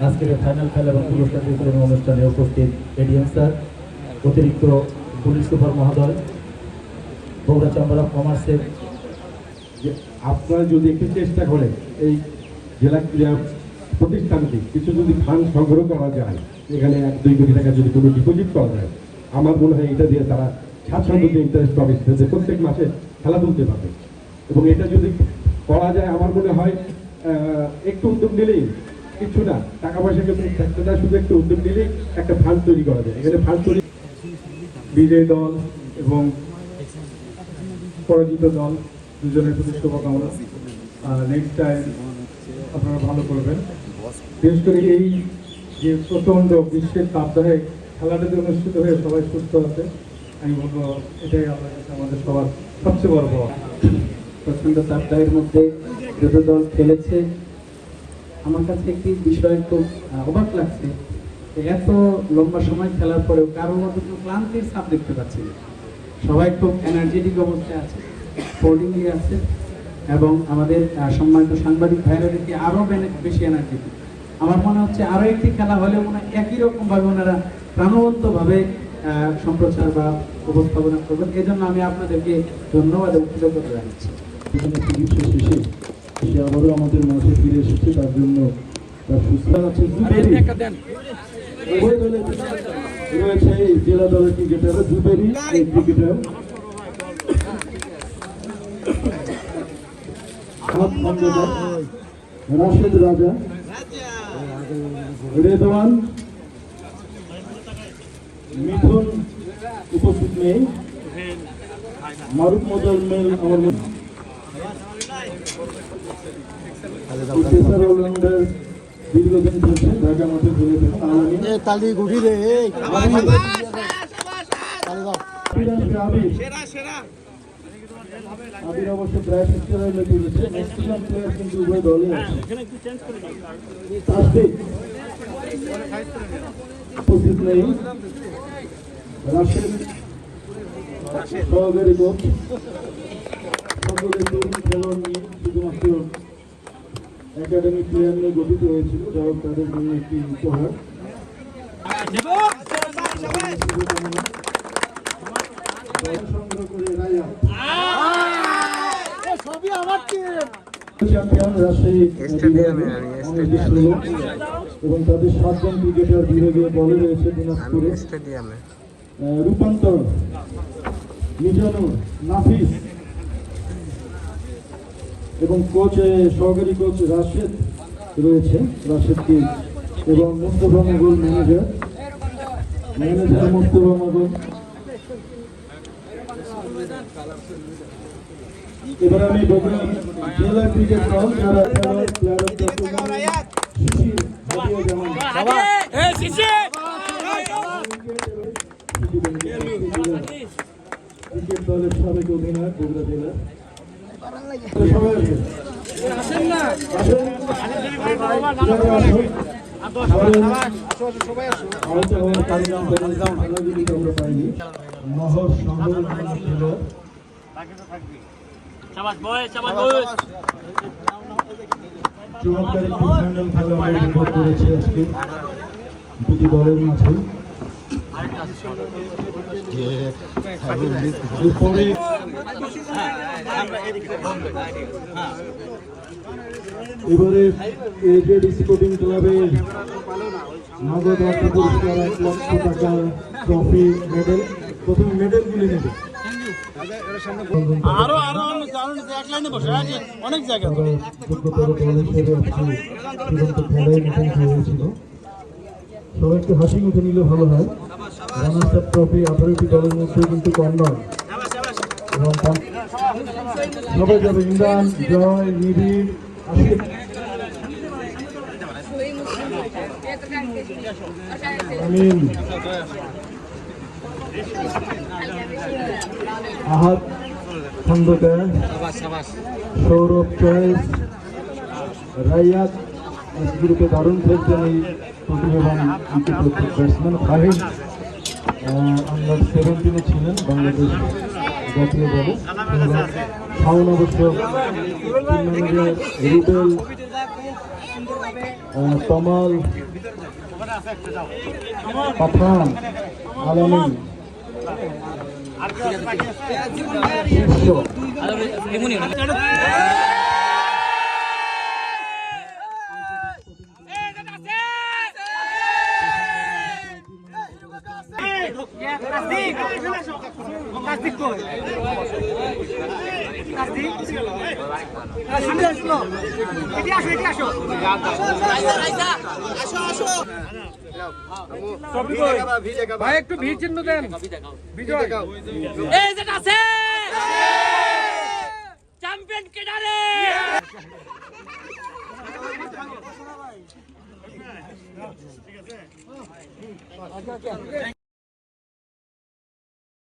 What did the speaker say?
আজকের ফাইনাল খেলা এবং পুরস্কার বিতরণ অনুষ্ঠানে উপস্থিত এডিএম স্যার, অতিরিক্ত পুলিশ সুপার মহোদয়, বগুড়া চেম্বার অফ কমার্সের। আপনারা যদি একটু চেষ্টা করে এই জেলা ক্রীড়া প্রতিষ্ঠানকে কিছু যদি ফান্ড সংগ্রহ করা যায়, এখানে 1-2 কোটি টাকা যদি কোনো ডিপোজিট করা যায়, আমার মনে হয় এটা দিয়ে তারা স্বাচ্ছন্দ্য ইন্টারেস্ট পাবে, যে প্রত্যেক মাসে খেলা তুলতে পারবে। এবং এটা যদি করা যায় আমার মনে হয় একটু উদ্যোগ নিলেই, কিছু না টাকা পয়সা কিন্তু থাকতে না, শুধু একটু উদ্যোগ নিলেই একটা ফান্ড তৈরি করা যায়। এখানে ফান্ড তৈরি বিজয়ী দল এবং পরাজিত দল দুজনের প্রতি শুভকামনা। নেক্সট টাইম আপনারা ভালো করবেন। বিশেষ করে এই যে প্রচণ্ড গ্রীষ্মের তাপদাহে খেলাটা যে অনুষ্ঠিত হয়ে সবাই সুস্থ আছে, আমি বলবো এটাই আপনার কাছে আমাদের সবার সবচেয়ে বড় পাওয়া। প্রচণ্ড তাপদাহের মধ্যে দুটো দল খেলেছে। আমার কাছে একটি বিষয় খুব অবাক লাগছে, এত লম্বা সময় খেলার পরেও কারোর মধ্যে কোনো ক্লান্তির ছাপ দেখতে পাচ্ছি না। সবাই খুব এনার্জেটিক অবস্থায় আছে, স্পোর্টিংলি আছে, এবং আমাদের সম্মানিত সাংবাদিক ভাইরা দেখি আরও বেশি এনার্জেটিক। আমার মনে হচ্ছে আরও একটি খেলা হলে মনে হয় একই রকমভাবে ওনারা প্রাণবন্তভাবে সম্প্রচার বা উপস্থাপনা করবেন। এই জন্য আমি আপনাদেরকে ধন্যবাদ এবং কৃতজ্ঞতা জানাচ্ছি। চিকিৎসা শেষে সে আবারও আমাদের মাঝে ফিরে এসেছে, তার জন্য তার সুস্থ আছে। রয়েছে এই জেলা দলের ক্রিকেটার জুবেরি, এই ক্রিকেটার রাশেদ রাজা, রেদওয়ান, মিথুন উপস্থিত নেই, মারুফ মোজাম্মেল আমার অলরাউন্ডার দীর্ঘদিন ধরে ঢাকা মাঠে খেলে আবির অবশ্য প্রায় তুলেছে। ম্যাক্সিমাম প্লেয়ার কিন্তু উভয় দলে আছে। উপস্থিত নেই রাশেদ, সহকারী কোচ। সকলের তরুণ খেলোয়াড় নিয়ে শুধুমাত্র একাডেমি প্লেয়ার নিয়ে গঠিত হয়েছিল, যা হোক তাদের জন্য একটি উপহার। সংগ্রহ করে রায়া চ্যাম্পিয়ন রাজশাহী এবং তাদের 7 জন ক্রিকেটার বিভাগে দলে রয়েছে দিনাজপুরে। রূপান্তর, মিজানুর, নাফিস এবং কোচ সহকারী কোচ রাশেদ রয়েছে, রাশেদকে, এবং মুস্তফা মোগল ম্যানেজার মুস্তফা মোগল। এবার আমি বগুড়া জেলা ক্রিকেট দল যারা খেলোয়াড় ক্রিকেট দলের সাবেক অধিনায়ক বগুড়া জেলা। সবাই পাইনি নহর চমৎকার একটি ফাইনাল খেলা উপভোগ করেছে আজকে দুটি দলের মাঝে। এবারে এজেড স্পোর্টিং ক্লাবের নগদ অর্থ পুরস্কার 1 লক্ষ টাকা, ট্রফি, মেডেল। প্রথমে মেডেলগুলি নেবে। সবাই একটু হাসি মুখে নিলে ভালো হয়। রানার্স আপ ট্রফি 18টি দলের মধ্যে কিন্তু কম নয়। সবাই যাবে, ইমরান, জয়, নিবিড়, আশিক, আমিন, আহাদ খন্দকার, সৌরভ চয়েস, রাইয়াত। গ্রুপে দারুণ খেলছেন এই প্রতিভাবান ব্যাটসম্যান। ফাহিম আন্ডার 17 ছিলেন বাংলাদেশ জাতীয় দলে। শাওন অবশ্য রুবেল, তমাল, পাঠান আলামিন শীর্ষ ভাই একটু ভিড় চিহ্ন দেন বিজয় এই যেটা আছে চ্যাম্পিয়ন কেডারে